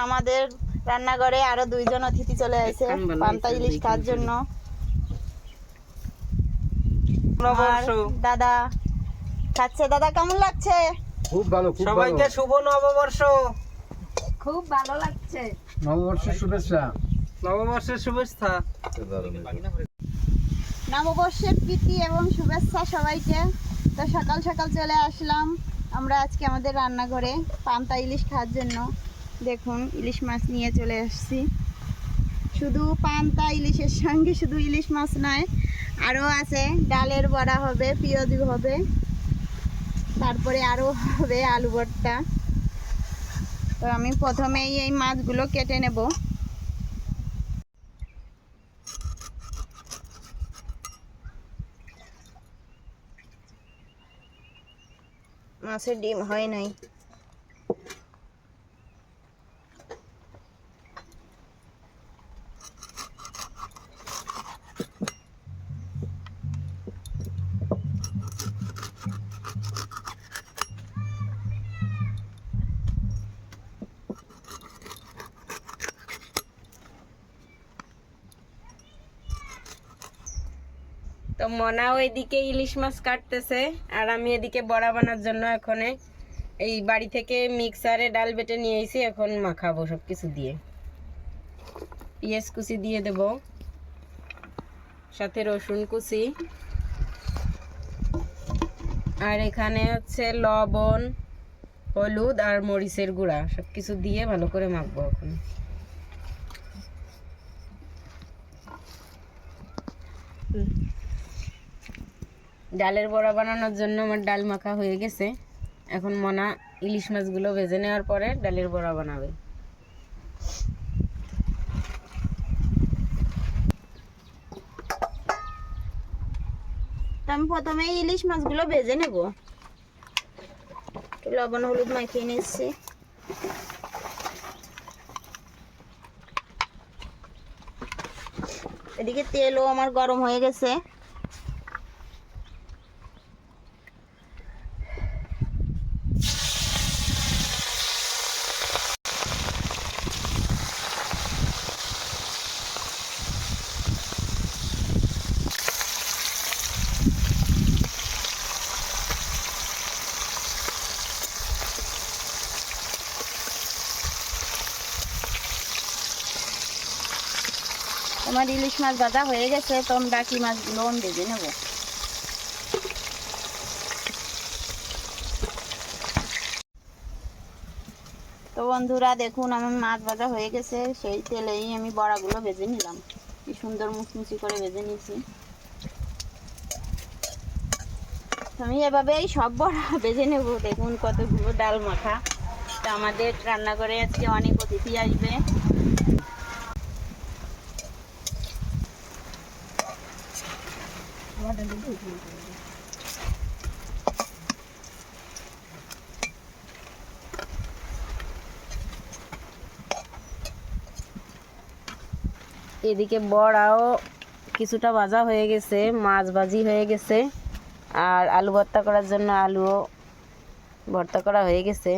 আমাদের রান্নাঘরে আরো দুইজন অতিথি চলে আসে পান্তা ইলিশ খাওয়ার জন্য। দাদা খাচ্ছে। দাদা কেমন লাগছে? খুব ভালো, খুব ভালো। সবাইকে শুভ নববর্ষ। খুব ভালো লাগছে। নববর্ষের শুভেচ্ছা। নববর্ষের শুভেচ্ছা। নববর্ষের প্রীতি এবং শুভেচ্ছা সবাইকে। তো সকাল সকাল চলে আসলাম আমরা আজকে আমাদের রান্নাঘরে পান্তা ইলিশ খাওয়ার জন্য। দেখুন ইলিশ মাছ নিয়ে চলে আসছি। শুধু পান্তা ইলিশের সঙ্গে শুধু ইলিশ মাছ নয়, আরও আছে ডালের বড়া হবে, পেঁয়াজ হবে, তারপরে আরও হবে আলু ভর্তা। তো আমি প্রথমেই এই মাছগুলো কেটে নেব। মাছের ডিম হয় নাই। তো মনা ওইদিকে ইলিশ মাছ কাটতেছে আর আমি এদিকে বড়া বানার জন্য এখন এই বাড়ি থেকে মিক্সারে ডাল বেটে নিয়ে এসে এখন মাখাবো সব কিছু দিয়ে। পেঁয়াজ কুচি দিয়ে দেব, সাথে রসুন কুচি, আর এখানে হচ্ছে লবণ, হলুদ আর মরিচের গুঁড়া সব কিছু দিয়ে ভালো করে মাখবো এখন। ডালের বড়া বানানোর জন্য আমার ডাল মাখা হয়ে গেছে। এখন মনা ইলিশ মাছগুলো ভেজে নেওয়ার পরে ডালের বড়া বানাবে। তো আমি প্রথমে ইলিশ মাছগুলো ভেজে নেব। একটু লবণ হলুদ মাখিয়ে নিচ্ছি। এদিকে তেলও আমার গরম হয়ে গেছে। আমার ইলিশ মাছ ভাজা হয়ে গেছে, তো আমি বাকি মাছগুলো ভেজে নেব। তো বন্ধুরা দেখুন আমার মাছ ভাজা হয়ে গেছে, সেই তেলেই আমি বড়াগুলো ভেজে নিলাম। কি সুন্দর মুচমুচি করে ভেজে নিয়েছি। আমি এভাবেই সব বড়া ভেজে নেব। দেখুন কতগুলো ডাল মাখা। তো আমাদের রান্নাঘরে আজকে অনেক অতিথি আসবে। এদিকে বড়াও কিছুটা ভাজা হয়ে গেছে, মাছ ভাজি হয়ে গেছে, আর আলু ভর্তা করার জন্য আলুও ভর্তা করা হয়ে গেছে।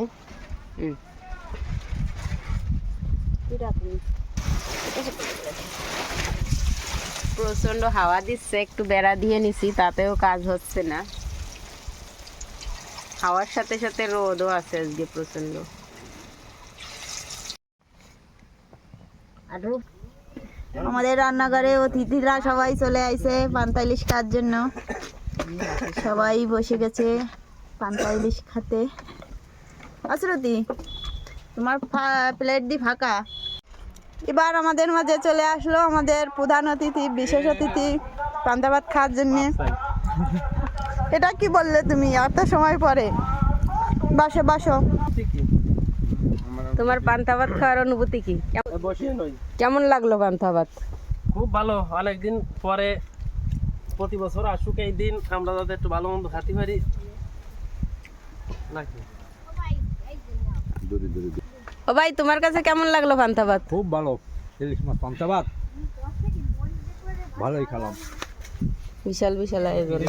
প্রচন্ড হাওয়া দিচ্ছে, একটু বেড়া দিয়ে নিছি, তাতেও কাজ হচ্ছে না। হাওয়ার সাথে সাথে রোদও আছে আজকে প্রচন্ড। আমাদের রান্নাঘরে অতিথিরা সবাই চলে আইছে পান্তা ইলিশ খাওয়ার জন্য। সবাই বসে গেছে পান্তা ইলিশ খেতে। আসরতি তোমার প্লেট দি ফাঁকা। এবার আমাদের মাঝে চলে আসলো আমাদের প্রধান অতিথি, বিশেষ অতিথি পান্তা ভাত খাওয়ার জন্য। এটা কি বললে তুমি? এত সময় পরে বাসো বাসো। তোমার পান্তা ভাত খাওয়ার অনুভূতি কি? কেমন লাগলো পান্তা ভাত? খুব ভালো। অনেকদিন পরে প্রতি বছর আসুক এই দিন, আমরা যাতে একটু ভালো মন্দ খাতে পারি নাকি। ও ভাই, তোমার কাছে কেমন লাগলো পান্তা ভাত? খুব ভালো। ইলিশ মাছ পান্তা ভাত ভালোই খেলাম। বিশাল বিশাল আয়োজন।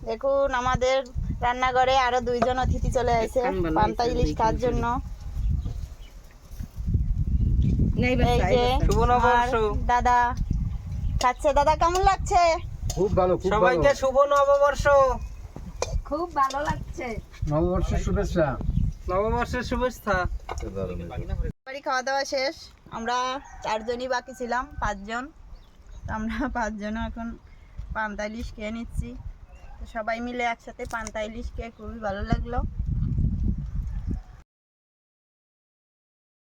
দেখুন আমাদের রান্নাঘরে আরো 2 জন অতিথি চলে আসে পান্তা ইলিশ খাওয়ার জন্য। এই যে শুভ নববর্ষ। আমার দাদা খাচ্ছে। দাদা কেমন লাগছে? খুব ভালো, খুব ভালো। সবাইকে শুভ নববর্ষ, খুব ভালো লাগছে। নববর্ষের শুভেচ্ছা। নববর্ষের শুভেচ্ছা। বাড়ি খাওয়া দাওয়া শেষ, আমরা 4 জনই বাকি ছিলাম, 5 জন। তো আমরা 5 জন এখন পান্তা ইলিশ খেয়ে নিচ্ছি। তো সবাই মিলে একসাথে পান্তা ইলিশ খেয়ে খুবই ভালো লাগলো।